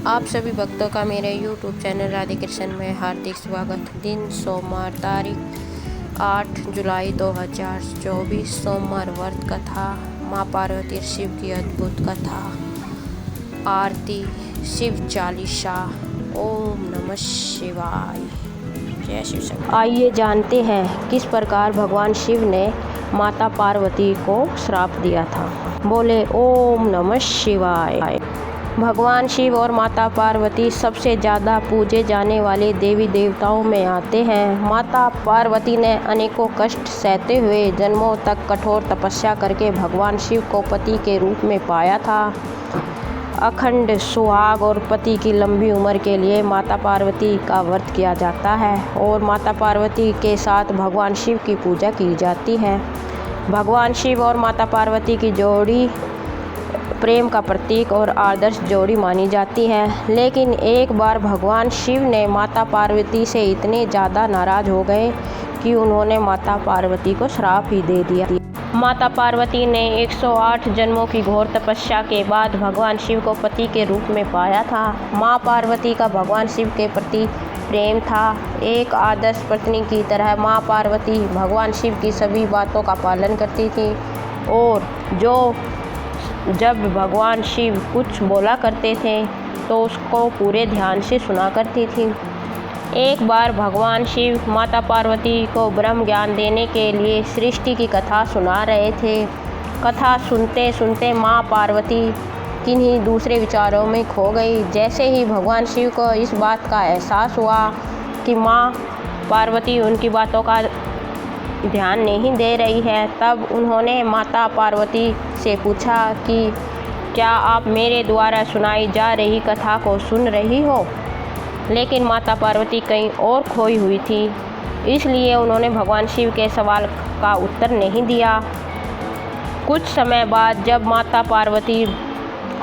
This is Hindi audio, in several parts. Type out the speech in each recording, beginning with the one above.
आप सभी भक्तों का मेरे YouTube चैनल राधे कृष्ण में हार्दिक स्वागत। दिन सोमवार, तारीख 8 जुलाई 2024। सोमवार व्रत कथा, माँ पार्वती शिव की अद्भुत कथा, आरती, शिव चालीसा। ओम नमः शिवाय। जय शिव शंकर। आइए जानते हैं किस प्रकार भगवान शिव ने माता पार्वती को श्राप दिया था। बोले ओम नमः शिवाय। भगवान शिव और माता पार्वती सबसे ज़्यादा पूजे जाने वाले देवी देवताओं में आते हैं। माता पार्वती ने अनेकों कष्ट सहते हुए जन्मों तक कठोर तपस्या करके भगवान शिव को पति के रूप में पाया था। अखंड सुहाग और पति की लंबी उम्र के लिए माता पार्वती का व्रत किया जाता है और माता पार्वती के साथ भगवान शिव की पूजा की जाती है। भगवान शिव और माता पार्वती की जोड़ी प्रेम का प्रतीक और आदर्श जोड़ी मानी जाती है। लेकिन एक बार भगवान शिव ने माता पार्वती से इतने ज़्यादा नाराज़ हो गए कि उन्होंने माता पार्वती को श्राप ही दे दिया। माता पार्वती ने 108 जन्मों की घोर तपस्या के बाद भगवान शिव को पति के रूप में पाया था। माँ पार्वती का भगवान शिव के प्रति प्रेम था। एक आदर्श पत्नी की तरह माँ पार्वती भगवान शिव की सभी बातों का पालन करती थी और जब भगवान शिव कुछ बोला करते थे तो उसको पूरे ध्यान से सुना करती थी। एक बार भगवान शिव माता पार्वती को ब्रह्म ज्ञान देने के लिए सृष्टि की कथा सुना रहे थे। कथा सुनते सुनते माँ पार्वती किन्हीं दूसरे विचारों में खो गई। जैसे ही भगवान शिव को इस बात का एहसास हुआ कि माँ पार्वती उनकी बातों का ध्यान नहीं दे रही है, तब उन्होंने माता पार्वती से पूछा कि क्या आप मेरे द्वारा सुनाई जा रही कथा को सुन रही हो। लेकिन माता पार्वती कहीं और खोई हुई थी, इसलिए उन्होंने भगवान शिव के सवाल का उत्तर नहीं दिया। कुछ समय बाद जब माता पार्वती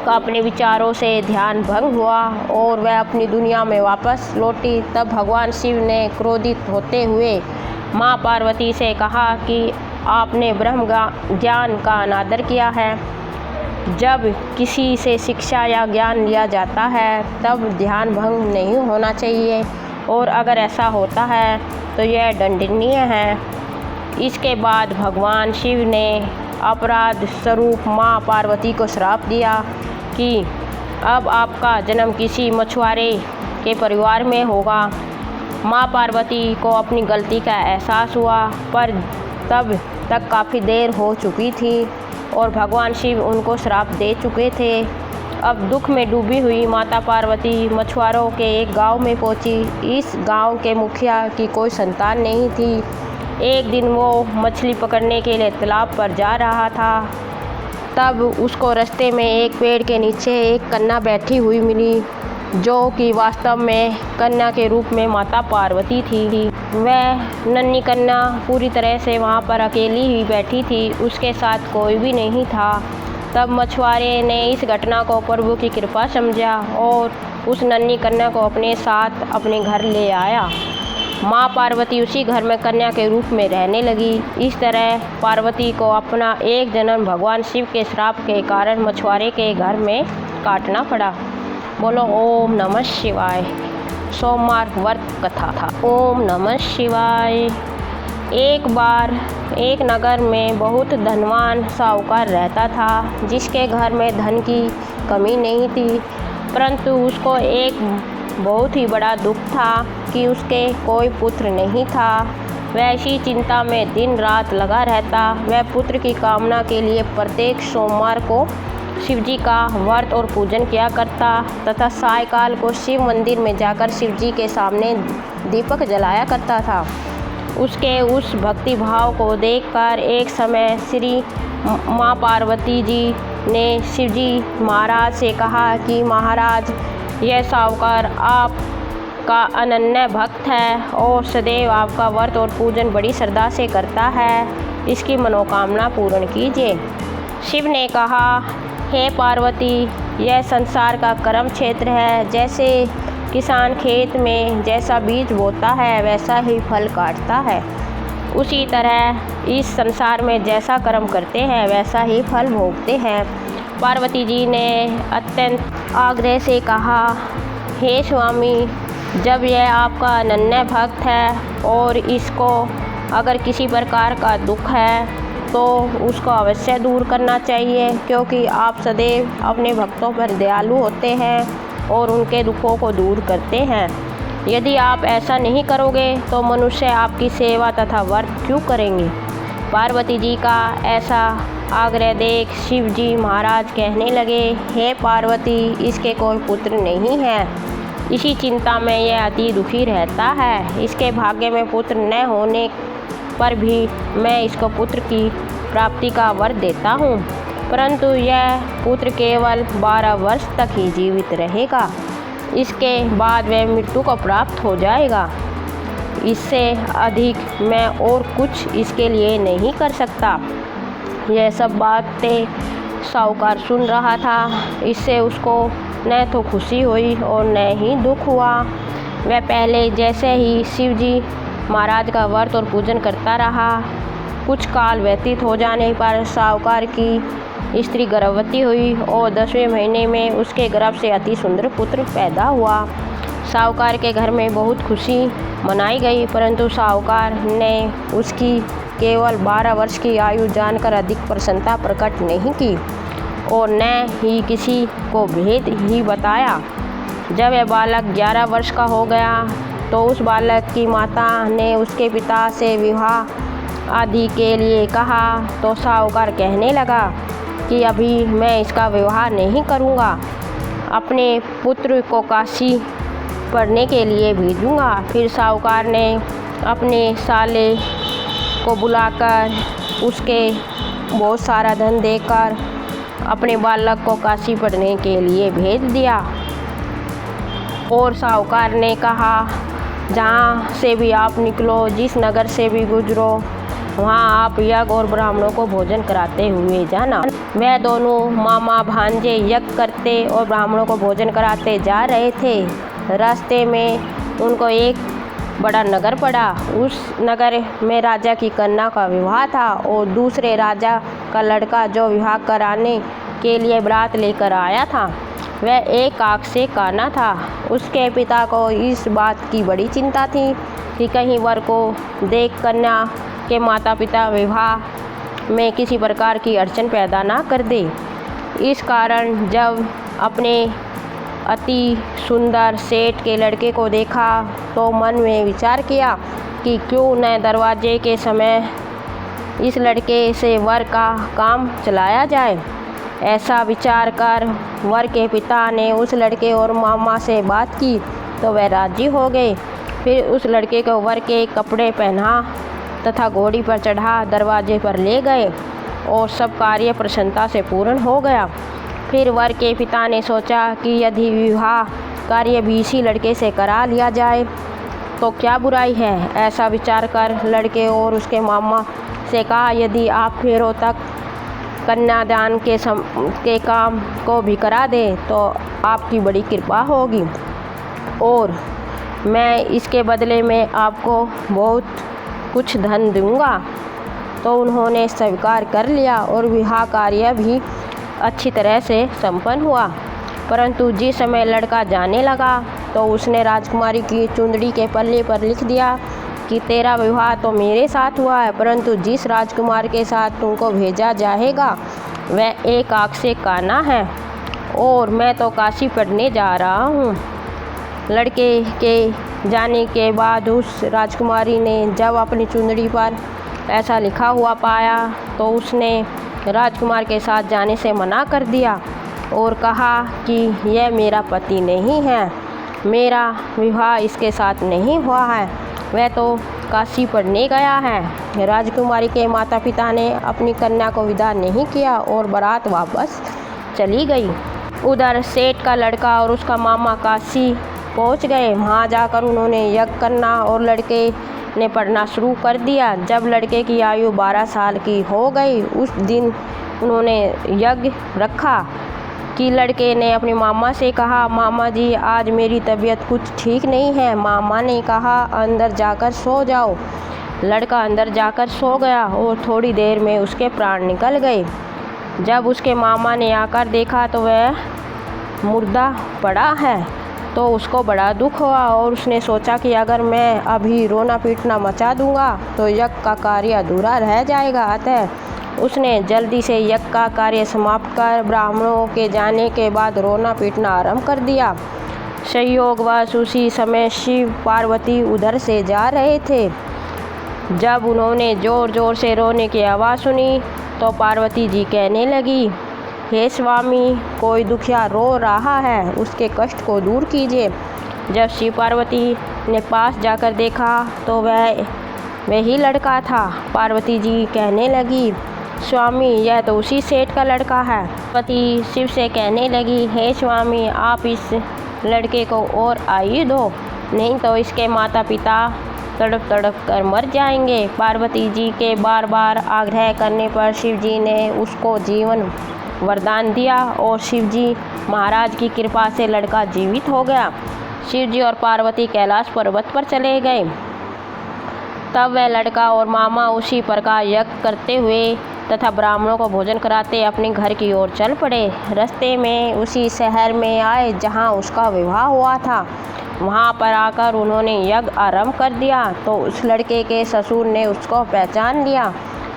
का अपने विचारों से ध्यान भंग हुआ और वह अपनी दुनिया में वापस लौटी, तब भगवान शिव ने क्रोधित होते हुए माँ पार्वती से कहा कि आपने ब्रह्म ज्ञान का अनादर किया है। जब किसी से शिक्षा या ज्ञान लिया जाता है तब ध्यान भंग नहीं होना चाहिए और अगर ऐसा होता है तो यह दंडनीय है। इसके बाद भगवान शिव ने अपराध स्वरूप माँ पार्वती को श्राप दिया कि अब आपका जन्म किसी मछुआरे के परिवार में होगा। माँ पार्वती को अपनी गलती का एहसास हुआ, पर तब तक काफ़ी देर हो चुकी थी और भगवान शिव उनको श्राप दे चुके थे। अब दुख में डूबी हुई माता पार्वती मछुआरों के एक गांव में पहुंची। इस गांव के मुखिया की कोई संतान नहीं थी। एक दिन वो मछली पकड़ने के लिए तालाब पर जा रहा था, तब उसको रास्ते में एक पेड़ के नीचे एक कन्या बैठी हुई मिली, जो कि वास्तव में कन्या के रूप में माता पार्वती थी। वह नन्ही कन्या पूरी तरह से वहाँ पर अकेली ही बैठी थी, उसके साथ कोई भी नहीं था। तब मछुआरे ने इस घटना को प्रभु की कृपा समझा और उस नन्ही कन्या को अपने साथ अपने घर ले आया। माँ पार्वती उसी घर में कन्या के रूप में रहने लगी। इस तरह पार्वती को अपना एक जन्म भगवान शिव के श्राप के कारण मछुआरे के घर में काटना पड़ा। बोलो ओम नमः शिवाय। सोमवार व्रत कथा था। ओम नमः शिवाय। एक बार एक नगर में बहुत धनवान साहूकार रहता था, जिसके घर में धन की कमी नहीं थी, परंतु उसको एक बहुत ही बड़ा दुख था कि उसके कोई पुत्र नहीं था। वह इसी चिंता में दिन रात लगा रहता। वह पुत्र की कामना के लिए प्रत्येक सोमवार को शिवजी का व्रत और पूजन किया करता तथा सायकाल को शिव मंदिर में जाकर शिवजी के सामने दीपक जलाया करता था। उसके उस भक्ति भाव को देखकर एक समय श्री माँ पार्वती जी ने शिवजी महाराज से कहा कि महाराज, यह साहूकार आपका अनन्य भक्त है और सदैव आपका व्रत और पूजन बड़ी श्रद्धा से करता है, इसकी मनोकामना पूर्ण कीजिए। शिव ने कहा, हे पार्वती, यह संसार का कर्म क्षेत्र है। जैसे किसान खेत में जैसा बीज बोता है वैसा ही फल काटता है, उसी तरह इस संसार में जैसा कर्म करते हैं वैसा ही फल भोगते हैं। पार्वती जी ने अत्यंत आग्रह से कहा, हे स्वामी, जब यह आपका अनन्य भक्त है और इसको अगर किसी प्रकार का दुख है तो उसको अवश्य दूर करना चाहिए, क्योंकि आप सदैव अपने भक्तों पर दयालु होते हैं और उनके दुखों को दूर करते हैं। यदि आप ऐसा नहीं करोगे तो मनुष्य आपकी सेवा तथा व्रत क्यों करेंगे। पार्वती जी का ऐसा आग्रह देख शिव जी महाराज कहने लगे, हे पार्वती, इसके कोई पुत्र नहीं है। इसी चिंता में यह अति दुखी रहता है। इसके भाग्य में पुत्र न होने पर भी मैं इसको पुत्र की प्राप्ति का वर देता हूँ, परंतु यह पुत्र केवल 12 वर्ष तक ही जीवित रहेगा। इसके बाद वह मृत्यु को प्राप्त हो जाएगा। इससे अधिक मैं और कुछ इसके लिए नहीं कर सकता। यह सब बातें साहूकार सुन रहा था। इससे उसको न तो खुशी हुई और न ही दुख हुआ। वह पहले जैसे ही शिव जी महाराज का व्रत और पूजन करता रहा। कुछ काल व्यतीत हो जाने पर साहूकार की स्त्री गर्भवती हुई और 10वें महीने में उसके गर्भ से अति सुंदर पुत्र पैदा हुआ। साहूकार के घर में बहुत खुशी मनाई गई, परंतु साहूकार ने उसकी केवल 12 वर्ष की आयु जानकर अधिक प्रसन्नता प्रकट नहीं की और न ही किसी को भेद ही बताया। जब यह बालक 11 वर्ष का हो गया तो उस बालक की माता ने उसके पिता से विवाह आदि के लिए कहा, तो साहूकार कहने लगा कि अभी मैं इसका विवाह नहीं करूँगा, अपने पुत्र को काशी पढ़ने के लिए भेजूँगा। फिर साहूकार ने अपने साले को बुलाकर उसके बहुत सारा धन देकर अपने बालक को काशी पढ़ने के लिए भेज दिया। और साहूकार ने कहा, जहाँ से भी आप निकलो, जिस नगर से भी गुजरो, वहाँ आप यज्ञ और ब्राह्मणों को भोजन कराते हुए जाना। वह दोनों मामा भांजे यज्ञ करते और ब्राह्मणों को भोजन कराते जा रहे थे। रास्ते में उनको एक बड़ा नगर पड़ा। उस नगर में राजा की कन्या का विवाह था और दूसरे राजा का लड़का जो विवाह कराने के लिए बारात लेकर आया था, वह एक आँख से काना था। उसके पिता को इस बात की बड़ी चिंता थी कि कहीं वर को देख कन्या के माता पिता विवाह में किसी प्रकार की अड़चन पैदा ना कर दे। इस कारण जब अपने अति सुंदर सेठ के लड़के को देखा तो मन में विचार किया कि क्यों न दरवाजे के समय इस लड़के से वर का काम चलाया जाए। ऐसा विचार कर वर के पिता ने उस लड़के और मामा से बात की तो वह राजी हो गए। फिर उस लड़के को वर के कपड़े पहना तथा घोड़ी पर चढ़ा दरवाजे पर ले गए और सब कार्य प्रसन्नता से पूर्ण हो गया। फिर वर के पिता ने सोचा कि यदि विवाह कार्य भी इसी लड़के से करा लिया जाए तो क्या बुराई है। ऐसा विचार कर लड़के और उसके मामा से कहा, यदि आप फेरों तक कन्यादान के काम को भी करा दे तो आपकी बड़ी कृपा होगी और मैं इसके बदले में आपको बहुत कुछ धन दूंगा। तो उन्होंने स्वीकार कर लिया और विवाह कार्य भी अच्छी तरह से संपन्न हुआ। परंतु जिस समय लड़का जाने लगा तो उसने राजकुमारी की चुंदड़ी के पल्ले पर लिख दिया कि तेरा विवाह तो मेरे साथ हुआ है, परंतु जिस राजकुमार के साथ तुमको भेजा जाएगा वह एक आँख से काना है और मैं तो काशी पढ़ने जा रहा हूँ। लड़के के जाने के बाद उस राजकुमारी ने जब अपनी चुंदड़ी पर ऐसा लिखा हुआ पाया तो उसने राजकुमार के साथ जाने से मना कर दिया और कहा कि यह मेरा पति नहीं है, मेरा विवाह इसके साथ नहीं हुआ है, वह तो काशी पढ़ने गया है। राजकुमारी के माता पिता ने अपनी कन्या को विदा नहीं किया और बारात वापस चली गई। उधर सेठ का लड़का और उसका मामा काशी पहुंच गए। वहां जाकर उन्होंने यज्ञ करना और लड़के ने पढ़ना शुरू कर दिया। जब लड़के की आयु 12 साल की हो गई उस दिन उन्होंने यज्ञ रखा कि लड़के ने अपने मामा से कहा, मामा जी आज मेरी तबीयत कुछ ठीक नहीं है। मामा ने कहा अंदर जाकर सो जाओ। लड़का अंदर जाकर सो गया और थोड़ी देर में उसके प्राण निकल गए। जब उसके मामा ने आकर देखा तो वह मुर्दा पड़ा है तो उसको बड़ा दुख हुआ और उसने सोचा कि अगर मैं अभी रोना पीटना मचा दूंगा तो यज्ञ का कार्य अधूरा रह जाएगा। अतः उसने जल्दी से यज्ञ का कार्य समाप्त कर ब्राह्मणों के जाने के बाद रोना पीटना आरंभ कर दिया। संयोगवश उसी समय शिव पार्वती उधर से जा रहे थे। जब उन्होंने ज़ोर ज़ोर से रोने की आवाज़ सुनी तो पार्वती जी कहने लगी, हे स्वामी, कोई दुखिया रो रहा है, उसके कष्ट को दूर कीजिए। जब शिव पार्वती ने पास जाकर देखा तो वही लड़का था। पार्वती जी कहने लगी, स्वामी, यह तो उसी सेठ का लड़का है। पार्वती शिव से कहने लगी, हे स्वामी, आप इस लड़के को और आयु दो, नहीं तो इसके माता पिता तड़प तड़प कर मर जाएंगे। पार्वती जी के बार बार आग्रह करने पर शिव जी ने उसको जीवन वरदान दिया और शिव जी महाराज की कृपा से लड़का जीवित हो गया। शिव जी और पार्वती कैलाश पर्वत पर चले गए। तब वह लड़का और मामा उसी प्रकार यज्ञ करते हुए तथा ब्राह्मणों को भोजन कराते अपने घर की ओर चल पड़े। रास्ते में उसी शहर में आए जहाँ उसका विवाह हुआ था। वहाँ पर आकर उन्होंने यज्ञ आरंभ कर दिया तो उस लड़के के ससुर ने उसको पहचान लिया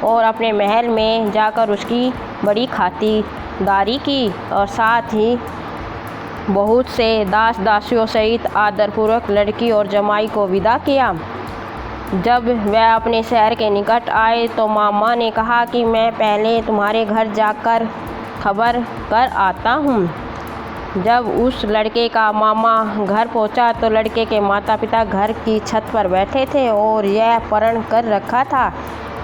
और अपने महल में जाकर उसकी बड़ी खातिरदारी की और साथ ही बहुत से दास दासियों सहित आदरपूर्वक लड़की और जमाई को विदा किया। जब वह अपने शहर के निकट आए तो मामा ने कहा कि मैं पहले तुम्हारे घर जाकर खबर कर आता हूँ। जब उस लड़के का मामा घर पहुंचा तो लड़के के माता पिता घर की छत पर बैठे थे और यह प्रण कर रखा था,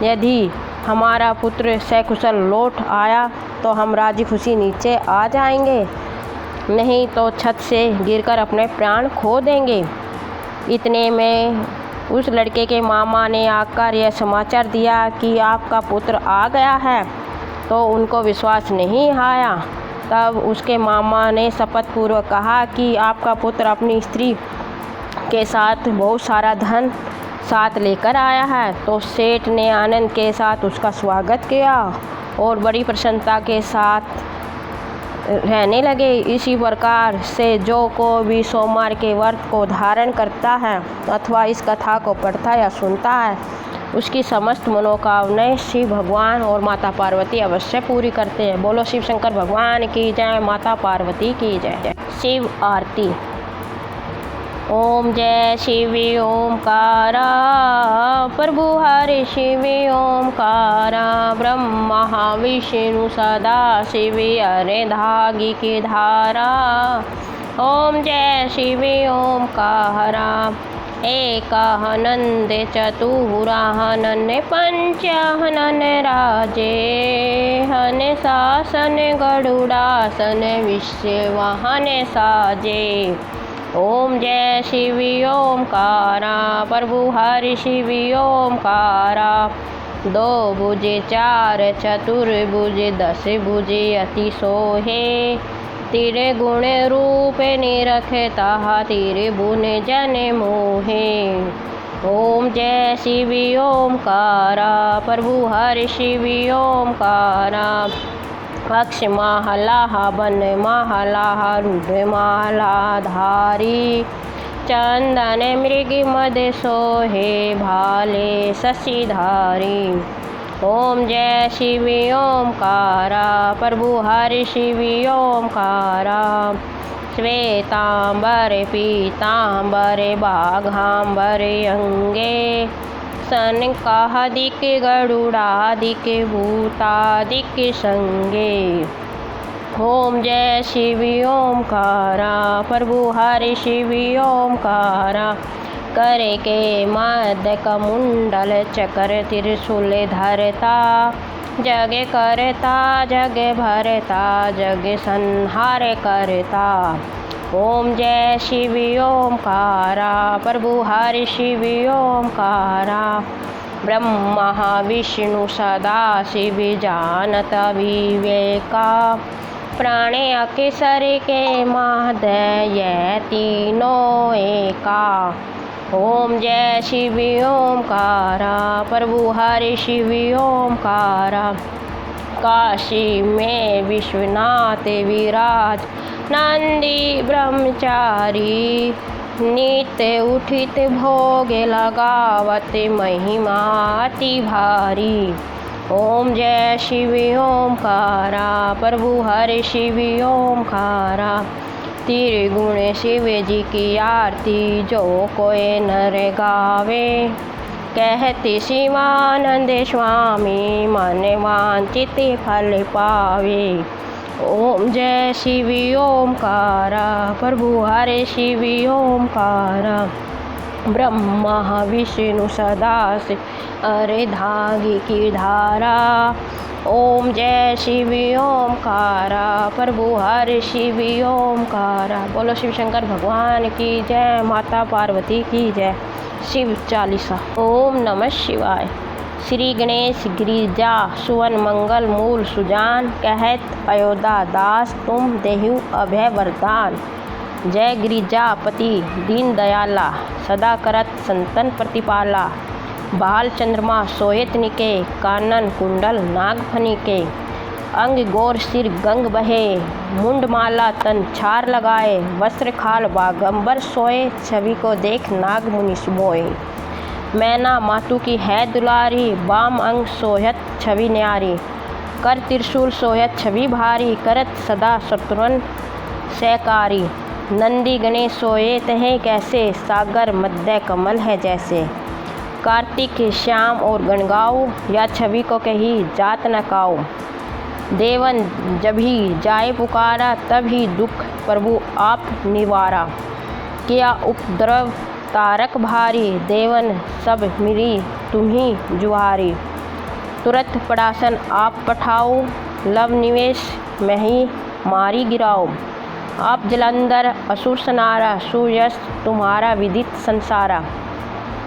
यदि हमारा पुत्र सकुशल लौट आया तो हम राजी खुशी नीचे आ जाएंगे, नहीं तो छत से गिरकर अपने प्राण खो देंगे। इतने में उस लड़के के मामा ने आकर यह समाचार दिया कि आपका पुत्र आ गया है, तो उनको विश्वास नहीं आया। तब उसके मामा ने शपथ पूर्वक कहा कि आपका पुत्र अपनी स्त्री के साथ बहुत सारा धन साथ लेकर आया है। तो सेठ ने आनंद के साथ उसका स्वागत किया और बड़ी प्रसन्नता के साथ रहने लगे। इसी प्रकार से जो को भी सोमवार के व्रत को धारण करता है अथवा इस कथा को पढ़ता या सुनता है, उसकी समस्त मनोकामनाएं शिव भगवान और माता पार्वती अवश्य पूरी करते हैं। बोलो शिव शंकर भगवान की जय, माता पार्वती की जय। शिव आरती। ओम जय शिवी ओमकारा, प्रभु हरि शिवी ओमकारा, ब्रह्मा विष्णु सदा शिवी अरे धागी की धारा। ओम जय शिवी ओमकारा, एकानंद चतुरानन पंचानन राजे, हन शासन गरुड़ासन विश्ववाहन साजे। ओम जय शिवी ओमकारा, प्रभु हरि शिवी ओमकारा, दो भुजे चार चतुर्भुज दस भुजे अति सोहे, तेरे गुण रूप निरखता तेरे बुन जन मोहे। ओम जय शिवी ओमकारा, प्रभु हरि शिवी ओमकारा, अक्ष महला बन महला रुद्र माला धारी, चंदन मृग मद सोहे भाले शशिधारी। ओम जय शिवी ओमकारा, प्रभु हरि शिवी ओमकारा, श्वेतांबर पीतांबर बाघांबर अंगे, सनकादिक गरुड़ादिक भूतादिक संगे। ओम जय शिवी ओमकारा, प्रभु हरि शिवी ओमकारा, करे के मद कमुंडल चक्र त्रिशूल धरता, जग करता जग भरता जग संहार करता। ओम जय शिवी ओमकारा, प्रभु हरि शिवी ओमकारा, ब्रह्मा विष्णु सदा शिव जानत विवेका, प्राणे अकेसर के मादय तीनों एका। ओम जय शिवी ओमकारा, प्रभु हरि शिवी ओमकारा, काशी में विश्वनाथ विराज, नंदी ब्रह्मचारी। नित्य उठित भोग लगावत, महिमा अति भारी। ओम जय शिव ओमकारा, प्रभु हरि शिव ओमकारा। त्रिगुण शिव जी की आरती, जो कोई नर गावे। कहते शिवानंद स्वामी, मन वांछित फल पावे। ओम जय शिव ओमकारा, प्रभु हरे शिव ओमकारा। ब्रह्मा विष्णु सदा से अरे धागे की धारा। ओम जय शिव ओमकारा, प्रभु हरे शिव ओमकारा। बोलो शिव शंकर भगवान की जय, माता पार्वती की जय। शिव चालीसा। ओम नमः शिवाय। श्री गणेश गिरिजा सुवन मंगल मूल सुजान, कहत अयोध्या दास तुम देहु अभय वरदान। जय गिरिजापति दीन दयाला, सदा करत संतन प्रतिपाला। बाल चंद्रमा सोहित निके, कानन कुंडल नाग फनिके। अंग गोर सिर गंग बहे, मुंड माला तन छार लगाए। वस्त्र खाल बागंबर सोए, छवि को देख नाग मुनि मोए। मैना मातु की है दुलारी, बाम अंग सोहत छवि न्यारी। कर त्रिशूल सोहत छवि भारी, करत सदा शत्रुन सहकारी। नंदी गणेश सोए तहे कैसे, सागर मध्य कमल है जैसे। कार्तिक श्याम और गणगाओ, या छवि को कही जात न काओ। देवन जब ही जाए पुकारा, तब ही दुख प्रभु आप निवारा। किया उपद्रव तारक भारी, देवन सब मिली तुम्ही जुहारी। तुरत पड़ासन आप पठाओ, लव निवेश में ही मारी गिराओ। आप जलंधर असुर सनारा, सुयश तुम्हारा विदित संसारा।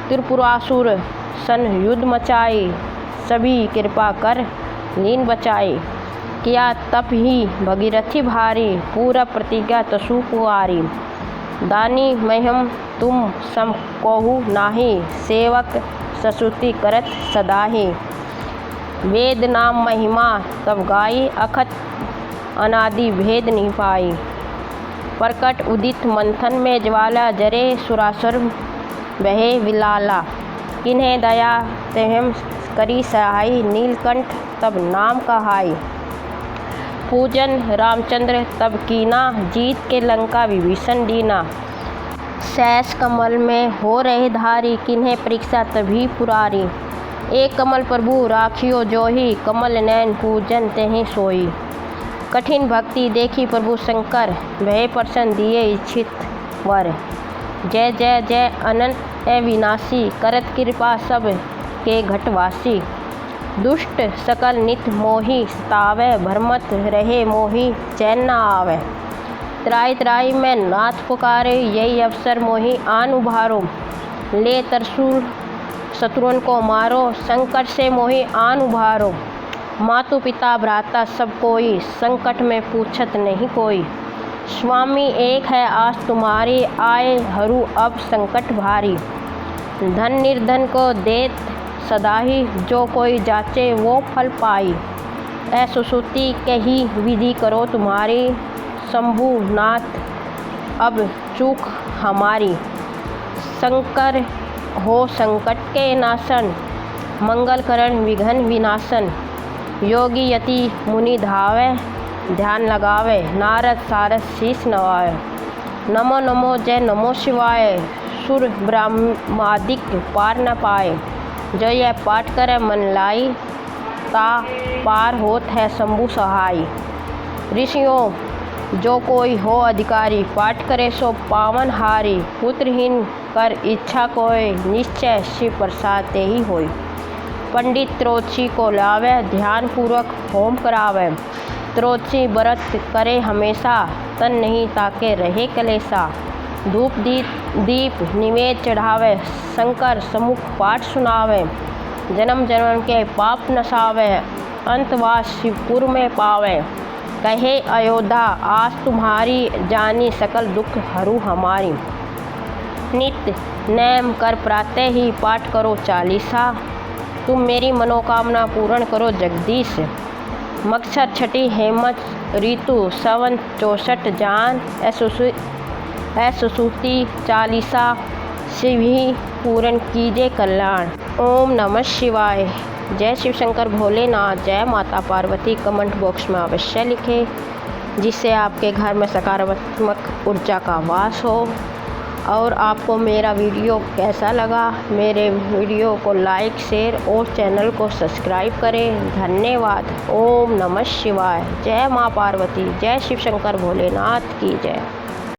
त्रिपुरासुर सन युद्ध मचाए, सभी कृपा कर लीन बचाए। किया तप ही भगीरथी भारी, पूरा प्रतिज्ञा तसु कुआरी। दानी महिम तुम सम कोहु नाही, सेवक ससुति करत सदाही। वेद नाम महिमा तब गाई, अखत अनादि भेद नहीं पाई। प्रकट उदित मंथन में ज्वाला, जरे सुरासुर बहे विलाला। किन्हें दया तेहम करी सहाय, नीलकंठ तब नाम कहाई। पूजन रामचंद्र तब कीना, जीत के लंका विभीषण दीना। सैस कमल में हो रहे धारी, किन्हें परीक्षा तभी पुरारी। एक कमल प्रभु राखियो जोही, कमल नैन पूजन तेहि सोई। कठिन भक्ति देखी प्रभु शंकर, भय प्रसन्न दिए इच्छित वर। जय जय जय अनंत अविनाशी, करत कृपा सब के घटवासी। दुष्ट सकल नित मोही सतावे, भ्रमत रहे मोही चैन न आवे। त्राई त्राई में नाथ पुकारे, यही अवसर मोही आन उभारो। ले त्रिशूल शत्रुन को मारो, संकट से मोही आन उभारो। मातु पिता भ्राता सब कोई, संकट में पूछत नहीं कोई। स्वामी एक है आस तुम्हारी, आए हरू अब संकट भारी। धन निर्धन को देत सदाही, जो कोई जाचे वो फल पाई। ऐसुसुति कही विधि करो तुम्हारी, शंभुनाथ अब चूक हमारी। शंकर हो संकट के नाशन, मंगल करण विघ्न विनाशन। योगी यति मुनि धावे, ध्यान लगावे। नारद सारद शीस नवाए। नमो नमो जय नमो शिवाय, सुर ब्रह्मादिक पार न पाए। जो यह पाठ करे मन लाई, ता पार होत है शंभु सहाय। ऋषियों जो कोई हो अधिकारी, पाठ करे सो पावन हारी। पुत्रहीन कर इच्छा कोय, निश्चय शिव प्रसाद ते ही होय। पंडित त्रोची को लावे, ध्यान पूर्वक होम करावे। त्रोची व्रत करे हमेशा, तन नहीं ताके रहे कलेसा। धूप दीप निवेद चढ़ावे, शंकर सम्मुख पाठ सुनावे। जन्म जन्म के पाप नसावे, अंतवास शिवपुर में पावे। कहे अयोध्या आस तुम्हारी, जानी सकल दुख हरू हमारी। नित्य नेम कर प्रातः ही पाठ करो चालीसा, तुम मेरी मनोकामना पूर्ण करो जगदीश। मक्षर छठी हेमंत ऋतु सवन 64 जान सुसूति चालीसा शिवही पूरन कीजे कल्याण। ओम नमः शिवाय। जय शिव शंकर भोलेनाथ, जय माता पार्वती। कमेंट बॉक्स में अवश्य लिखें, जिससे आपके घर में सकारात्मक ऊर्जा का वास हो। और आपको मेरा वीडियो कैसा लगा, मेरे वीडियो को लाइक शेयर और चैनल को सब्सक्राइब करें। धन्यवाद। ओम नमः शिवाय। जय माँ पार्वती, जय शिव शंकर भोलेनाथ की जय।